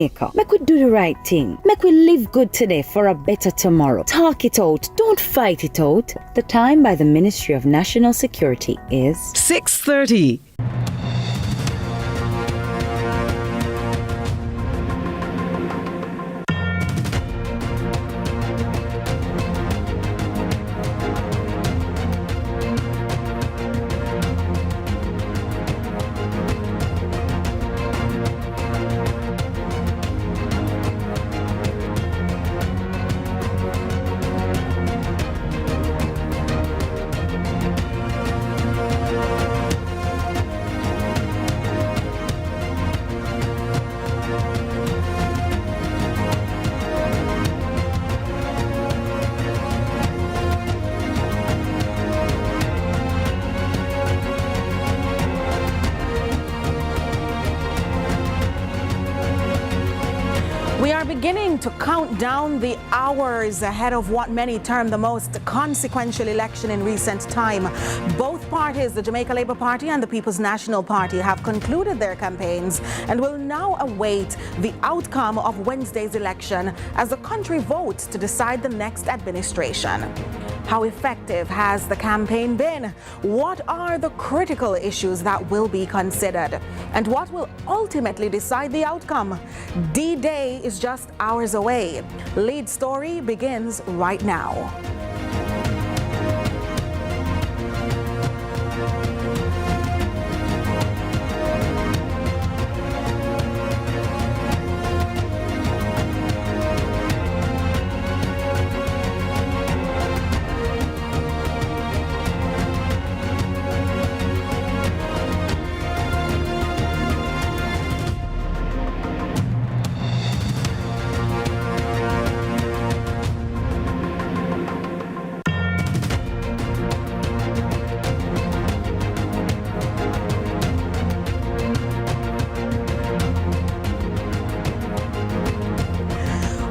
Make we do the right thing. Make we live good today for a better tomorrow. Talk it out. Don't fight it out. The time by the Ministry of National Security is 6:30. We are beginning to count down the hours ahead of what many term the most consequential election in recent time. Both parties, the Jamaica Labour Party and the People's National Party, have concluded their campaigns and will now await the outcome of Wednesday's election as the country votes to decide the next administration. How effective has the campaign been? What are the critical issues that will be considered? And what will ultimately decide the outcome? D-Day is just hours away. Lead Story begins right now.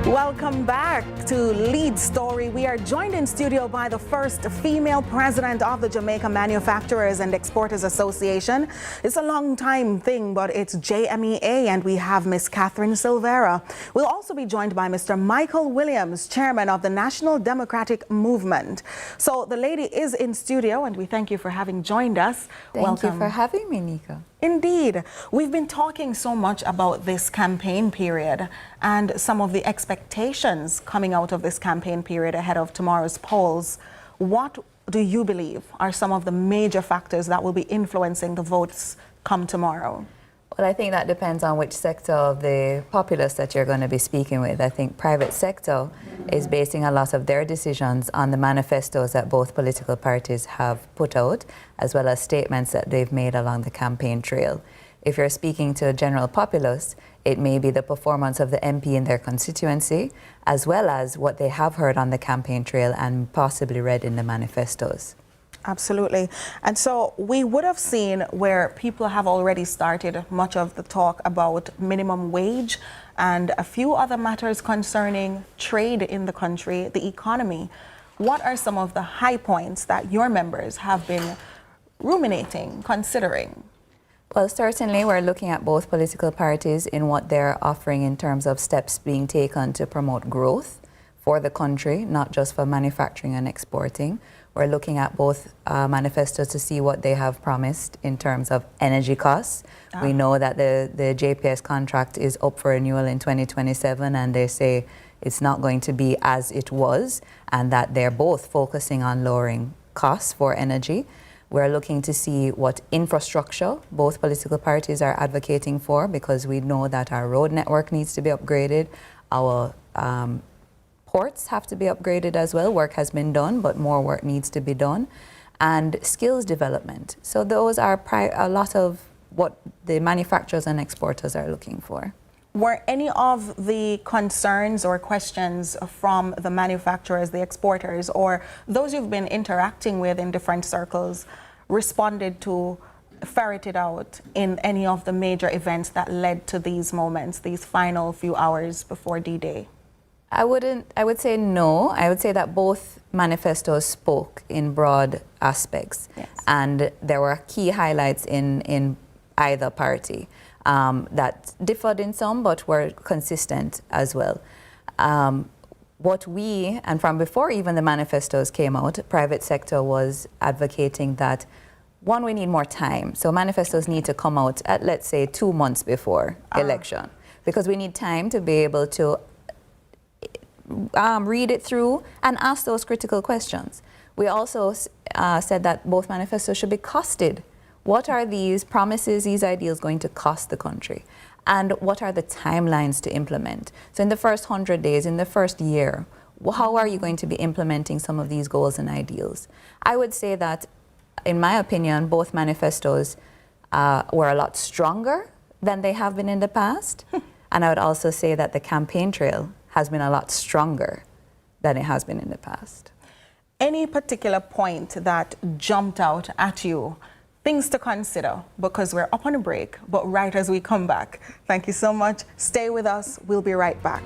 Welcome back to Lead Story. We are joined in studio by the first female president of the Jamaica Manufacturers and Exporters Association. It's a long time thing, but it's JMEA, and we have Miss Catherine Silvera. We'll also be joined by Mr. Michael Williams, chairman of the National Democratic Movement. So the lady is in studio, and we thank you for having joined us. Thank you for having me, Nika. Indeed. We've been talking so much about this campaign period and some of the expectations coming out of this campaign period ahead of tomorrow's polls. What do you believe are some of the major factors that will be influencing the votes come tomorrow? Well, I think that depends on which sector of the populace that you're going to be speaking with. I think private sector is basing a lot of their decisions on the manifestos that both political parties have put out, as well as statements that they've made along the campaign trail. If you're speaking to a general populace, it may be the performance of the MP in their constituency, as well as what they have heard on the campaign trail and possibly read in the manifestos. Absolutely. And so we would have seen where people have already started much of the talk about minimum wage and a few other matters concerning trade in the country, the economy. What are some of the high points that your members have been ruminating, considering? Well, certainly we're looking at both political parties in what they're offering in terms of steps being taken to promote growth for the country, not just for manufacturing and exporting. We're looking at both manifestos to see what they have promised in terms of energy costs. We know that the JPS contract is up for renewal in 2027, and they say it's not going to be as it was, and that they're both focusing on lowering costs for energy. We're looking to see what infrastructure both political parties are advocating for, because we know that our road network needs to be upgraded. Our ports have to be upgraded as well. Work has been done, but more work needs to be done. And skills development. So those are a lot of what the manufacturers and exporters are looking for. Were any of the concerns or questions from the manufacturers, the exporters, or those you've been interacting with in different circles responded to, ferreted out in any of the major events that led to these moments, these final few hours before D-Day? I would say no. I would say that both manifestos spoke in broad aspects. Yes. And there were key highlights in either party. that differed in some, but were consistent as well. What we, and from before even the manifestos came out, private sector was advocating that, one, we need more time. So manifestos need to come out at, let's say, 2 months before election, because we need time to be able to read it through and ask those critical questions. We also said that both manifestos should be costed. What are these promises, these ideals going to cost the country? And what are the timelines to implement? So in the first 100 days, in the first year, how are you going to be implementing some of these goals and ideals? I would say that, in my opinion, both manifestos were a lot stronger than they have been in the past. And I would also say that the campaign trail has been a lot stronger than it has been in the past. Any particular point that jumped out at you? Things to consider, because we're up on a break, but right as we come back. Thank you so much. Stay with us. We'll be right back.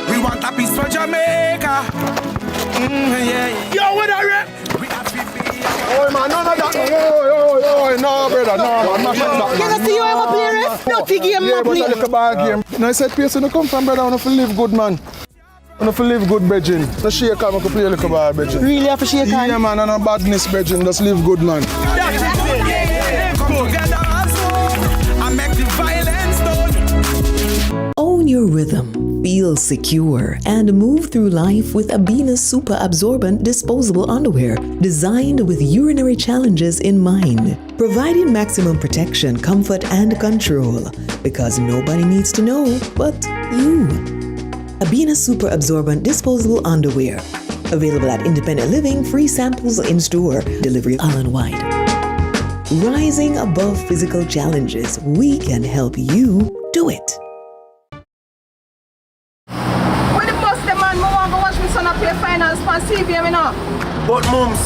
We want a piece for Jamaica. Yeah. Yo, what are you? We have to be. Oh man, none of that. No, brother, no, man. Can I see you ever play ref? No, the game, Yeah, no but play. I look a bad game. No, I said, place you come from, brother. I want to live good, man. I want to live good, Bridging. No shake on, I can play a little bad, Bridging. Really have to shake hand? Yeah, man, and no badness, Bridging. Just live good, man. Come together as one and make the violence done. Own your rhythm, feel secure, and move through life with Abina's super absorbent disposable underwear, designed with urinary challenges in mind, providing maximum protection, comfort, and control, because nobody needs to know but you. Abina super absorbent disposable underwear, available at Independent Living, free samples in store, delivery island-wide. Rising above physical challenges, we can help you do it. When the bus the man, I want to watch my son play finals for CVM, you know. But, mums,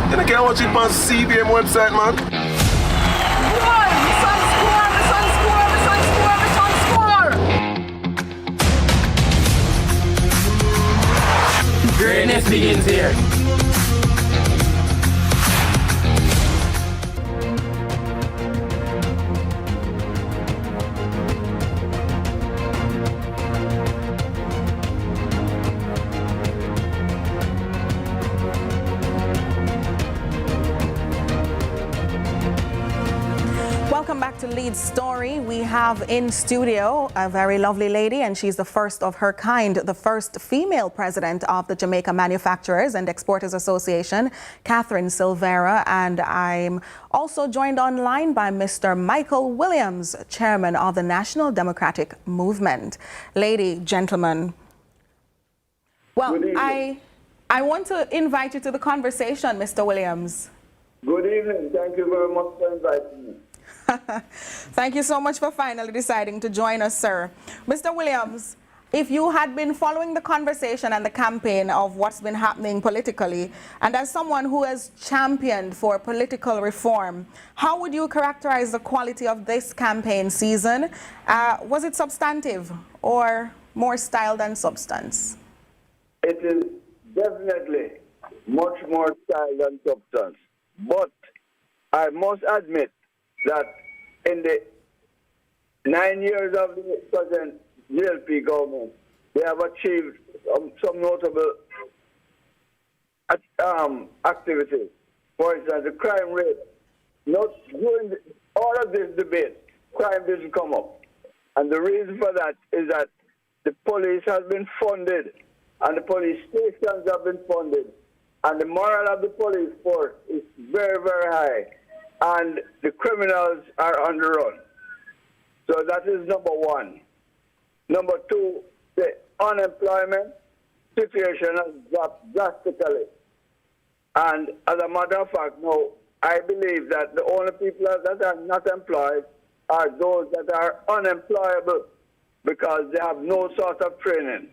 you can't watch it on CVM website, man. Boy, my son score, my son score, my son score, my son score. Greatness begins here. Welcome back to Lead Story. We have in studio a very lovely lady, and she's the first of her kind, the first female president of the Jamaica Manufacturers and Exporters Association, Catherine Silvera. And I'm also joined online by Mr. Michael Williams, chairman of the National Democratic Movement. Lady, gentlemen, well, I want to invite you to the conversation, Mr. Williams. Good evening. Thank you very much for inviting me. Thank you so much for finally deciding to join us, sir. Mr. Williams, if you had been following the conversation and the campaign of what's been happening politically, and as someone who has championed for political reform, how would you characterize the quality of this campaign season? Was it substantive or more style than substance? It is definitely much more style than substance. But I must admit that in the 9 years of the present GLP government, they have achieved some notable activities. For instance, the crime rate. Not during all of this debate, crime didn't come up. And the reason for that is that the police has been funded, and the police stations have been funded, and the morale of the police force is very, very high, and the criminals are on the run. So that is number one. Number two, the unemployment situation has dropped drastically. And as a matter of fact, no, I believe that the only people that are not employed are those that are unemployable because they have no sort of training.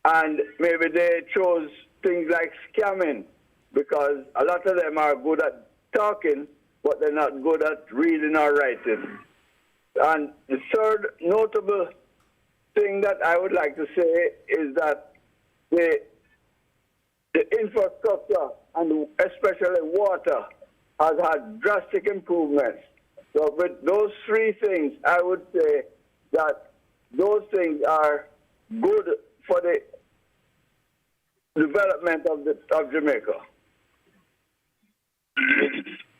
And maybe they chose things like scamming because a lot of them are good at talking, but they're not good at reading or writing. And the third notable thing that I would like to say is that the infrastructure, and especially water, has had drastic improvements. So with those three things, I would say that those things are good for the development of Jamaica.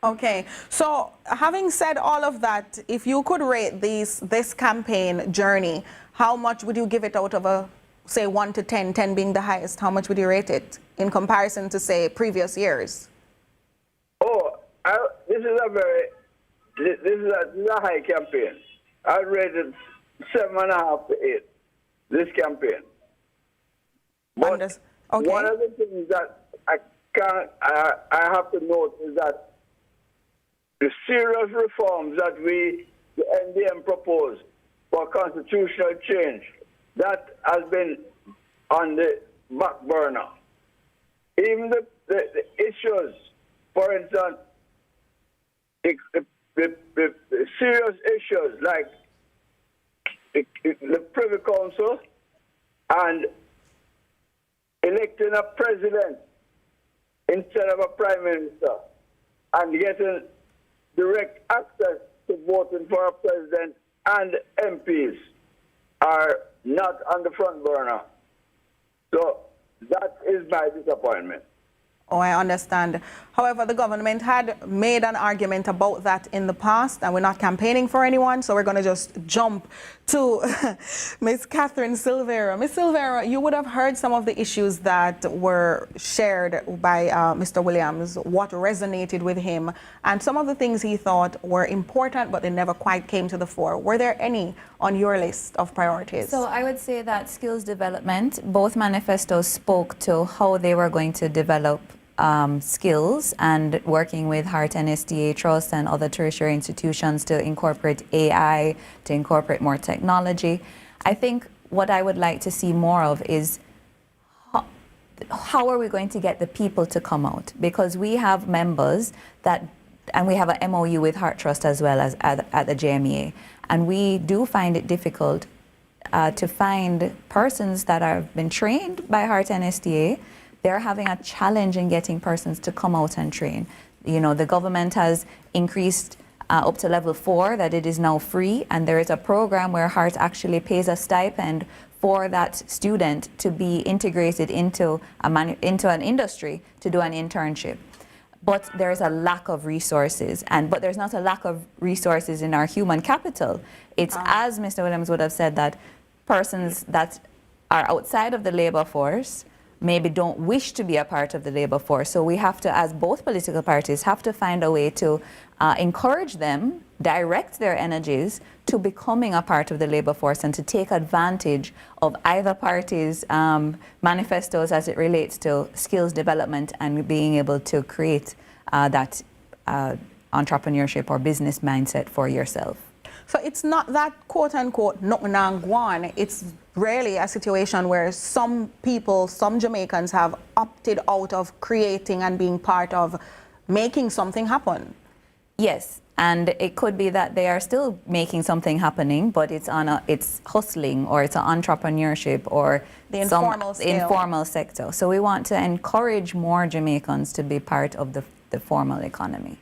Okay, so having said all of that, if you could rate this campaign journey, how much would you give it out of a, say, 1 to 10, 10 being the highest? How much would you rate it in comparison to, say, previous years? Oh, this is a high campaign. I rated 7.5 to 8. This campaign. But okay. One of the things that I have to note is that the serious reforms that the NDM proposed for constitutional change, that has been on the back burner. Even the issues, for instance, the serious issues like the Privy Council and electing a president instead of a prime minister and getting direct access to voting for a president and MPs are not on the front burner. So that is my disappointment. Oh, I understand. However, the government had made an argument about that in the past, and we're not campaigning for anyone, so we're going to just jump to Ms. Catherine Silvera. Ms. Silvera, you would have heard some of the issues that were shared by Mr. Williams, what resonated with him, and some of the things he thought were important, but they never quite came to the fore. Were there any on your list of priorities? So I would say that skills development, both manifestos spoke to how they were going to develop skills and working with Heart and SDA Trust and other tertiary institutions to incorporate AI, to incorporate more technology. I think what I would like to see more of is how are we going to get the people to come out? Because we have members that, and we have an MOU with Heart Trust as well as at the JMEA, and we do find it difficult to find persons that have been trained by Heart and SDA. They're having a challenge in getting persons to come out and train. You know, the government has increased up to level 4, that it is now free, and there is a program where Heart actually pays a stipend for that student to be integrated into an industry to do an internship. But there is a lack of resources, but there's not a lack of resources in our human capital. It's, as Mr. Williams would have said, that persons that are outside of the labor force maybe don't wish to be a part of the labor force. So we have to, as both political parties, have to find a way to encourage them, direct their energies to becoming a part of the labor force and to take advantage of either party's manifestos as it relates to skills development and being able to create that entrepreneurship or business mindset for yourself. So it's not that quote-unquote nangwan. It's really a situation where some people, some Jamaicans have opted out of creating and being part of making something happen. Yes, and it could be that they are still making something happening, but it's hustling or it's an entrepreneurship or the informal sector. So we want to encourage more Jamaicans to be part of the formal economy.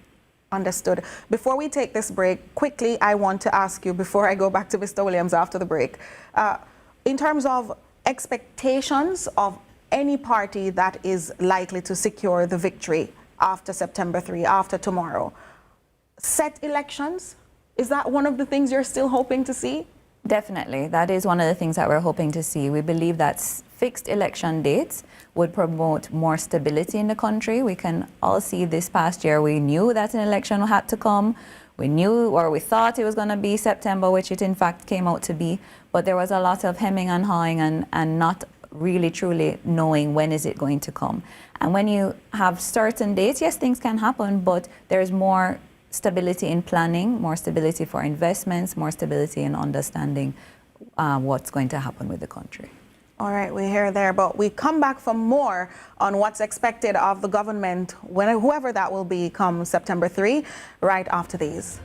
Understood. Before we take this break, quickly, I want to ask you, before I go back to Mr. Williams after the break, in terms of expectations of any party that is likely to secure the victory after September 3, after tomorrow, set elections, is that one of the things you're still hoping to see? Definitely. That is one of the things that we're hoping to see. We believe that fixed election dates would promote more stability in the country. We can all see this past year, we knew that an election had to come. We knew, or we thought it was going to be September, which it in fact came out to be. But there was a lot of hemming and hawing and not really truly knowing when is it going to come. And when you have certain dates, yes, things can happen, but there's more stability in planning, more stability for investments, more stability in understanding what's going to happen with the country. All right, we're here there, but we come back for more on what's expected of the government, whoever that will be come September 3, right after these.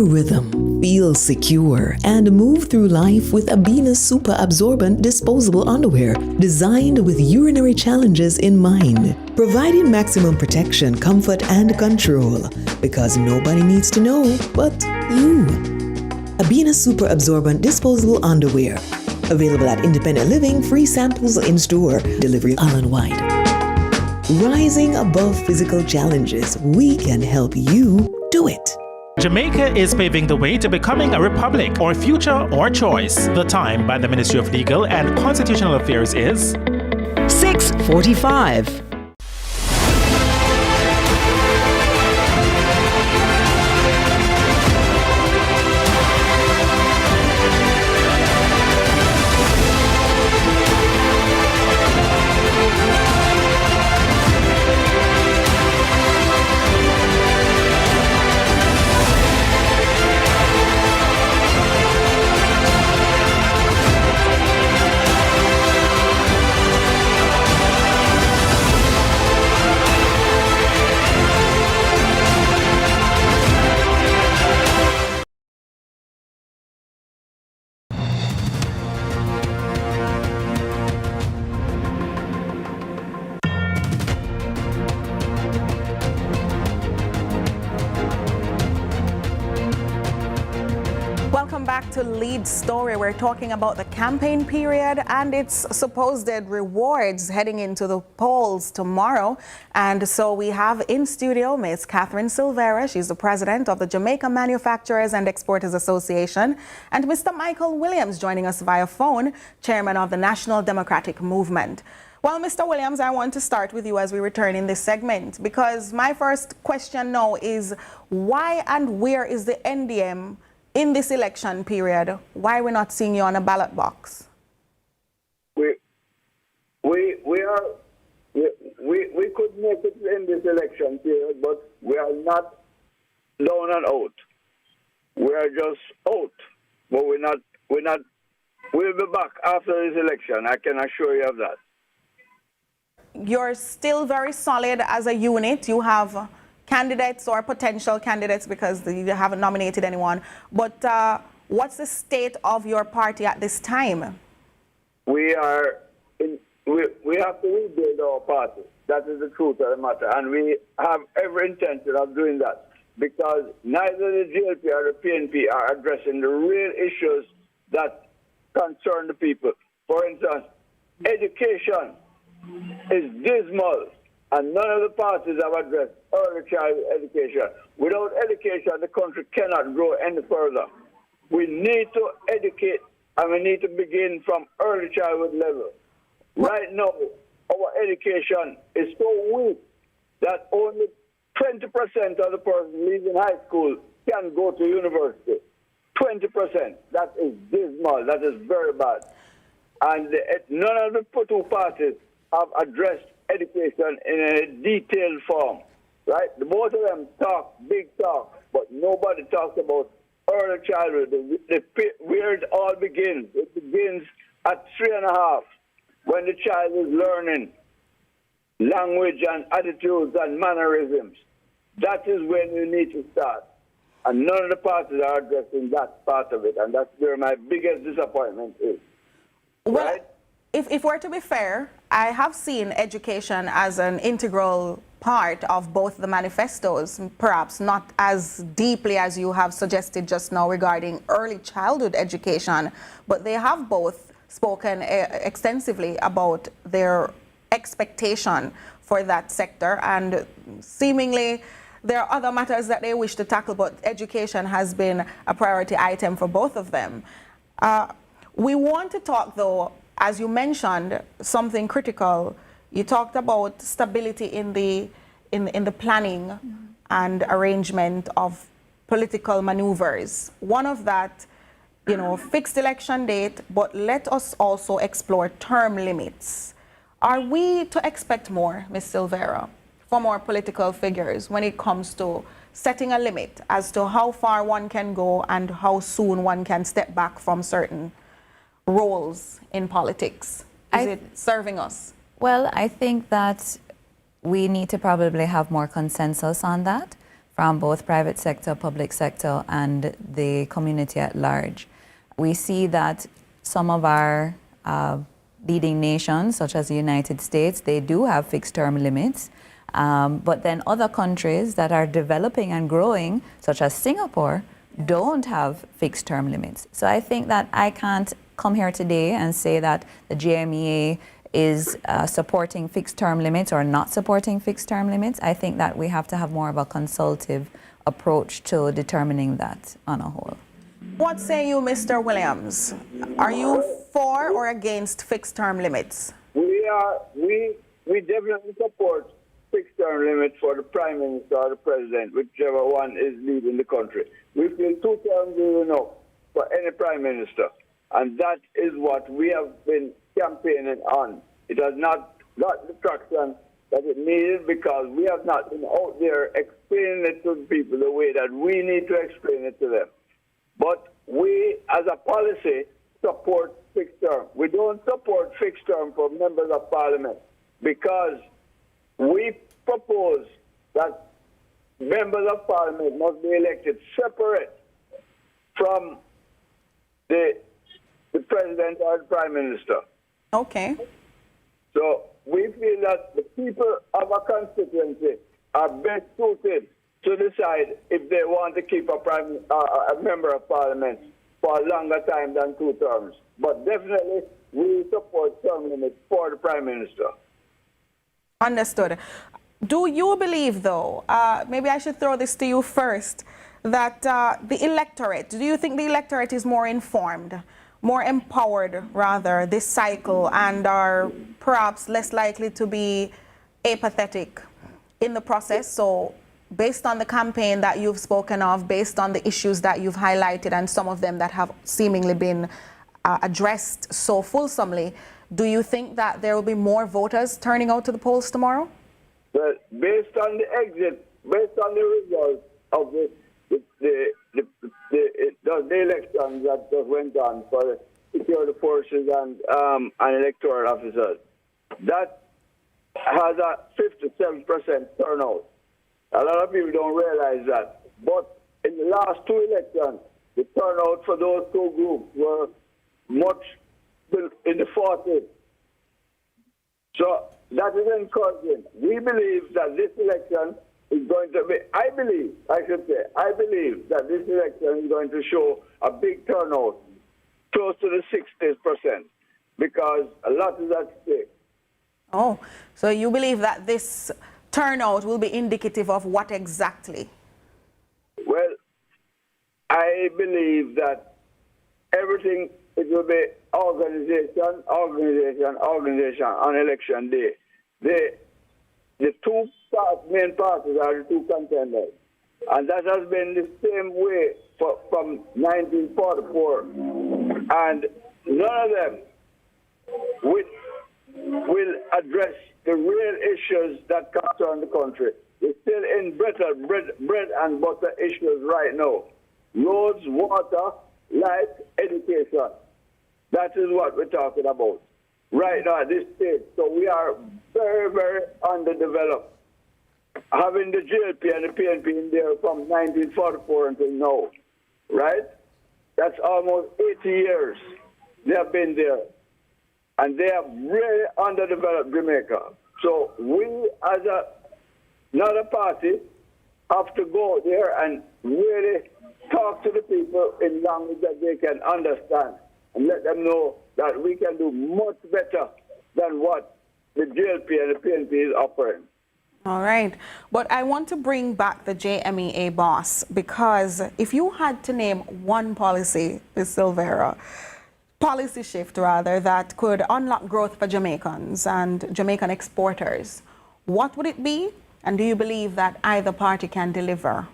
rhythm, feel secure, and move through life with Abina's super absorbent disposable underwear designed with urinary challenges in mind, providing maximum protection, comfort, and control. Because nobody needs to know but you. Abina super absorbent disposable underwear. Available at Independent Living, free samples in store, delivery island-wide. Rising above physical challenges, we can help you do it. Jamaica is paving the way to becoming a republic or future or choice. The time by the Ministry of Legal and Constitutional Affairs is 6:45. Welcome back to Lead Story. We're talking about the campaign period and its supposed rewards heading into the polls tomorrow. And so we have in studio Ms. Catherine Silvera. She's the president of the Jamaica Manufacturers and Exporters Association. And Mr. Michael Williams joining us via phone, chairman of the National Democratic Movement. Well, Mr. Williams, I want to start with you as we return in this segment, because my first question now is why and where is the NDM in this election period? Why we're not seeing you on a ballot box? We could make it in this election period, but we are not down and out. We are just out, but we're not. We'll be back after this election. I can assure you of that. You're still very solid as a unit. You have candidates or potential candidates because you haven't nominated anyone. But what's the state of your party at this time? We have to rebuild our party. That is the truth of the matter. And we have every intention of doing that because neither the GLP or the PNP are addressing the real issues that concern the people. For instance, education is dismal. And none of the parties have addressed early childhood education. Without education, the country cannot grow any further. We need to educate, and we need to begin from early childhood level. Right now, our education is so weak that only 20% of the persons leaving high school can go to university. 20%. That is dismal. That is very bad. And none of the two parties have addressed education in a detailed form, right? The both of them talk, big talk, but nobody talks about early childhood, where it all begins. It begins at 3.5, when the child is learning language and attitudes and mannerisms. That is when you need to start. And none of the parties are addressing that part of it, and that's where my biggest disappointment is. Well, right? If we're to be fair, I have seen education as an integral part of both the manifestos, perhaps not as deeply as you have suggested just now regarding early childhood education, but they have both spoken extensively about their expectation for that sector, and seemingly there are other matters that they wish to tackle, but education has been a priority item for both of them. We want to talk, though, as you mentioned, something critical. You talked about stability in the planning and arrangement of political maneuvers. One of that, fixed election date, but let us also explore term limits. Are we to expect more, Ms. Silvera, for more political figures when it comes to setting a limit as to how far one can go and how soon one can step back from certain roles in politics? Is it serving us? Well, I think that we need to probably have more consensus on that. from both private sector, public sector, and the community at large. We see that some of our leading nations, such as the United States, they do have fixed term limits. But then other countries that are developing and growing, such as Singapore, don't have fixed term limits. So I think that I can't come here today and say that the JMEA is supporting fixed term limits or not supporting fixed term limits. I think that we have to have more of a consultative approach to determining that on a whole. What say you, Mr. Williams? Are you for or against fixed term limits? We definitely support fixed term limits for the Prime Minister or the President, whichever one is leading the country. We feel 2 terms is enough for any Prime Minister. And that is what we have been campaigning on. It has not got the traction that it needed because we have not been out there explaining it to the people the way that we need to explain it to them. But we, as a policy, support fixed term. We don't support fixed term for members of parliament because we propose that members of parliament must be elected separate from the president or the prime minister. Okay. So we feel that the people of a constituency are best suited to decide if they want to keep a member of parliament for a longer time than 2 terms. But definitely, we support term limits for the prime minister. Understood. Do you believe, though, maybe I should throw this to you first, that the electorate, do you think the electorate is more informed, more empowered, rather, this cycle, and are perhaps less likely to be apathetic in the process? So based on the campaign that you've spoken of, based on the issues that you've highlighted and some of them that have seemingly been addressed so fulsomely, do you think that there will be more voters turning out to the polls tomorrow? Well, based on the exit, based on the results of the elections that just went on for the security forces and electoral officers, that has a 57% turnout. A lot of people don't realize that. But in the last 2 elections, the turnout for those 2 groups were much in the 40s. So that is encouraging. We believe that this election is going to be, I believe that this election is going to show a big turnout, close to the 60%, because a lot is at stake. Oh, so you believe that this turnout will be indicative of what exactly? Well, I believe that everything, it will be organization on election day. The 2 main parties are the 2 contenders. And that has been the same way from 1944. And none of them will address the real issues that concern the country. We're still in bread and butter issues right now. Roads, water, life, education. That is what we're talking about right now at this stage. So we are very, very underdeveloped. Having the JLP and the PNP in there from 1944 until now, right? That's almost 80 years they have been there. And they have really underdeveloped Jamaica. So we, as another party, have to go there and really talk to the people in language that they can understand and let them know that we can do much better than what the JLP and the PNP is offering. All right. But I want to bring back the JMEA boss, because if you had to name one policy, Ms. Silvera, policy shift rather, that could unlock growth for Jamaicans and Jamaican exporters, what would it be? And do you believe that either party can deliver?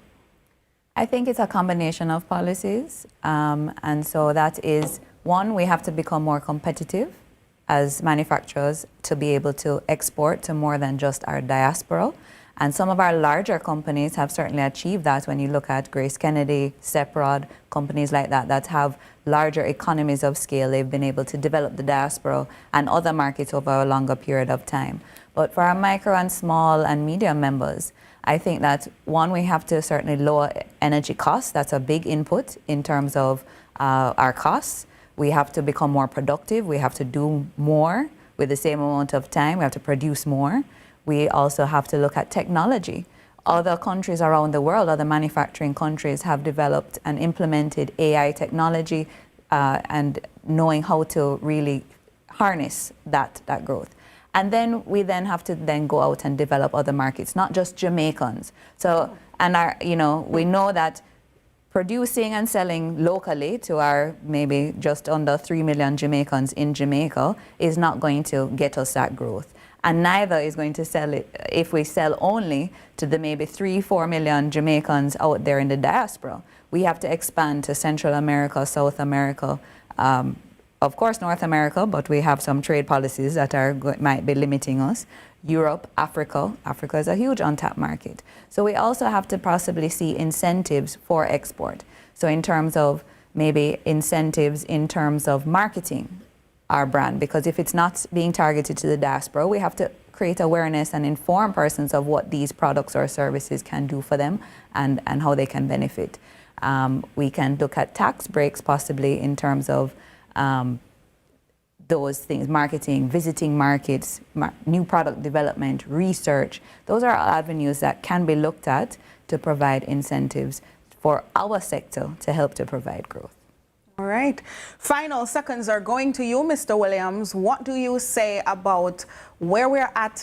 I think it's a combination of policies. And so that is, one, we have to become more competitive as manufacturers to be able to export to more than just our diaspora. And some of our larger companies have certainly achieved that. When you look at Grace Kennedy, Seprod, companies like that that have larger economies of scale, they've been able to develop the diaspora and other markets over a longer period of time. But for our micro and small and medium members, I think that, one, we have to certainly lower energy costs. That's a big input in terms of our costs. We have to become more productive. We have to do more with the same amount of time. We have to produce more. We also have to look at technology. Other countries around the world, other manufacturing countries, have developed and implemented AI technology and knowing how to really harness that growth. And then we then have to then go out and develop other markets, not just Jamaicans. So, and we know that producing and selling locally to our maybe just under 3 million Jamaicans in Jamaica is not going to get us that growth. And neither is going to sell it if we sell only to the maybe 3-4 million Jamaicans out there in the diaspora. We have to expand to Central America, South America, of course North America, but we have some trade policies that might be limiting us. Europe, Africa. Africa is a huge untapped market. So we also have to possibly see incentives for export. So in terms of maybe incentives in terms of marketing our brand, because if it's not being targeted to the diaspora, we have to create awareness and inform persons of what these products or services can do for them and how they can benefit. We can look at tax breaks possibly in terms of those things, marketing, visiting markets, new product development, research. Those are avenues that can be looked at to provide incentives for our sector to help to provide growth. All right. Final seconds are going to you, Mr. Williams. What do you say about where we're at